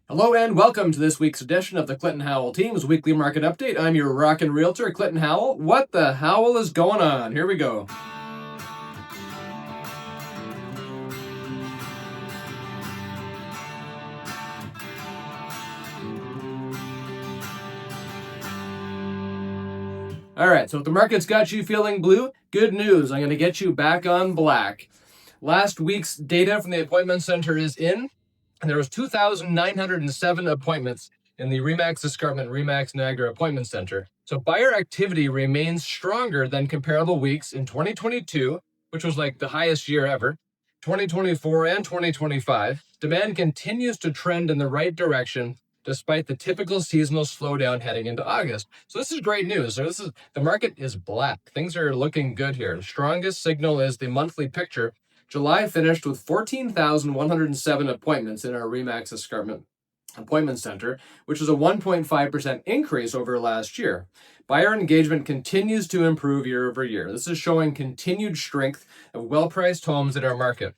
Hello and welcome to this week's edition of the Clinton Howell Team's Weekly Market Update. I'm your Rockin Realtor, Clinton Howell. What the Howell is going on? Here we go. All right, so if the market's got you feeling blue, good news. I'm going to get you back on black. Last week's data from the appointment center is in, and there was 2,907 appointments in the RE/MAX Escarpment RE/MAX Niagara Appointment Center. So buyer activity remains stronger than comparable weeks in 2022, which was like the highest year ever, 2024 and 2025. Demand continues to trend in the right direction despite the typical seasonal slowdown heading into August. So this is great news. So the market is black. Things are looking good here. The strongest signal is the monthly picture. July finished with 14,107 appointments in our RE/MAX Escarpment Appointment Center, which is a 1.5% increase over last year. Buyer engagement continues to improve year over year. This is showing continued strength of well-priced homes in our market.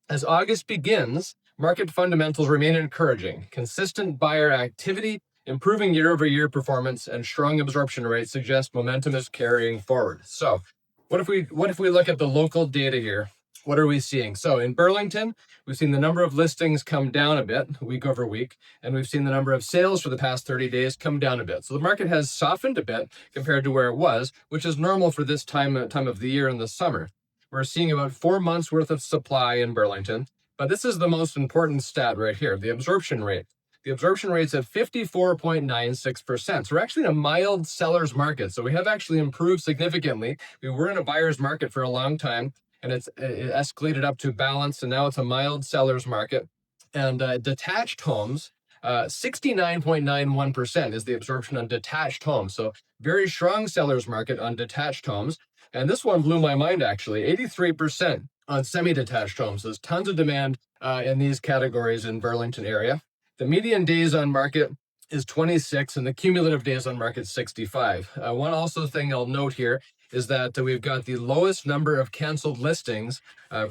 As August begins, market fundamentals remain encouraging. Consistent buyer activity, improving year-over-year performance, and strong absorption rates suggest momentum is carrying forward. So, what if we look at the local data here? What are we seeing? So in Burlington, we've seen the number of listings come down a bit week over week, and we've seen the number of sales for the past 30 days come down a bit. So the market has softened a bit compared to where it was, which is normal for this time of the year in the summer. We're seeing about 4 months worth of supply in Burlington, but this is the most important stat right here, the absorption rate. The absorption rate's at 54.96%. So we're actually in a mild seller's market. So we have actually improved significantly. We were in a buyer's market for a long time, and it escalated up to balance, and now it's a mild seller's market. And detached homes, 69.91% is the absorption on detached homes. So very strong seller's market on detached homes. And this one blew my mind, actually, 83% on semi-detached homes. There's tons of demand in these categories in Burlington area. The median days on market is 26, and the cumulative days on market is 65. One also thing I'll note here is that we've got the lowest number of canceled listings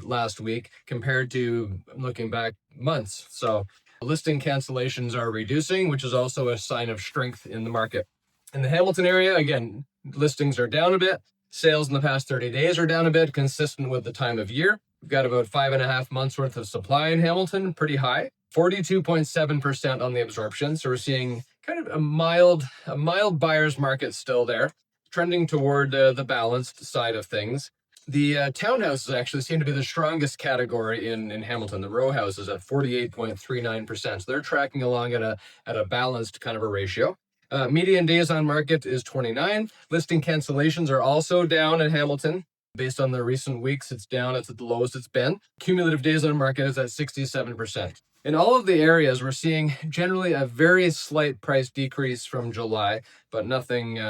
last week compared to looking back months. So listing cancellations are reducing, which is also a sign of strength in the market. In the Hamilton area, again, listings are down a bit. Sales in the past 30 days are down a bit, consistent with the time of year. We've got about 5.5 months worth of supply in Hamilton, pretty high. 42.7% on the absorption. So we're seeing kind of a mild buyer's market still there, trending toward the balanced side of things. The townhouses actually seem to be the strongest category in Hamilton. The row houses at 48.39%. So they're tracking along at a balanced kind of a ratio. Median days on market is 29. Listing cancellations are also down in Hamilton. Based on the recent weeks, it's down. It's at the lowest it's been. Cumulative days on market is at 67%. In all of the areas, we're seeing generally a very slight price decrease from July, but nothing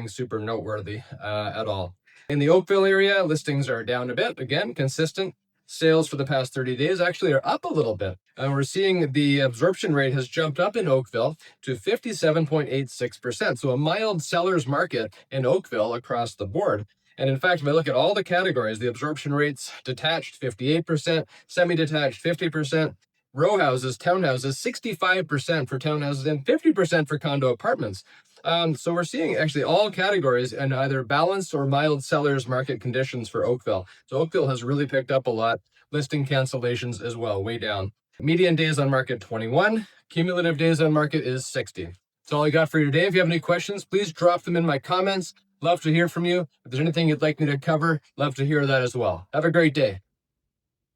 super noteworthy at all. In the Oakville area, listings are down a bit. Again, consistent. Sales for the past 30 days actually are up a little bit. And we're seeing the absorption rate has jumped up in Oakville to 57.86%. So a mild seller's market in Oakville across the board. And in fact, if I look at all the categories, the absorption rates, detached 58%, semi-detached 50%, row houses, townhouses, 65% for townhouses and 50% for condo apartments. So we're seeing actually all categories in either balanced or mild seller's market conditions for Oakville. So Oakville has really picked up a lot. Listing cancellations as well, way down. Median days on market 21. Cumulative days on market is 60. That's all I got for you today. If you have any questions, please drop them in my comments. Love to hear from you. If there's anything you'd like me to cover, love to hear that as well. Have a great day.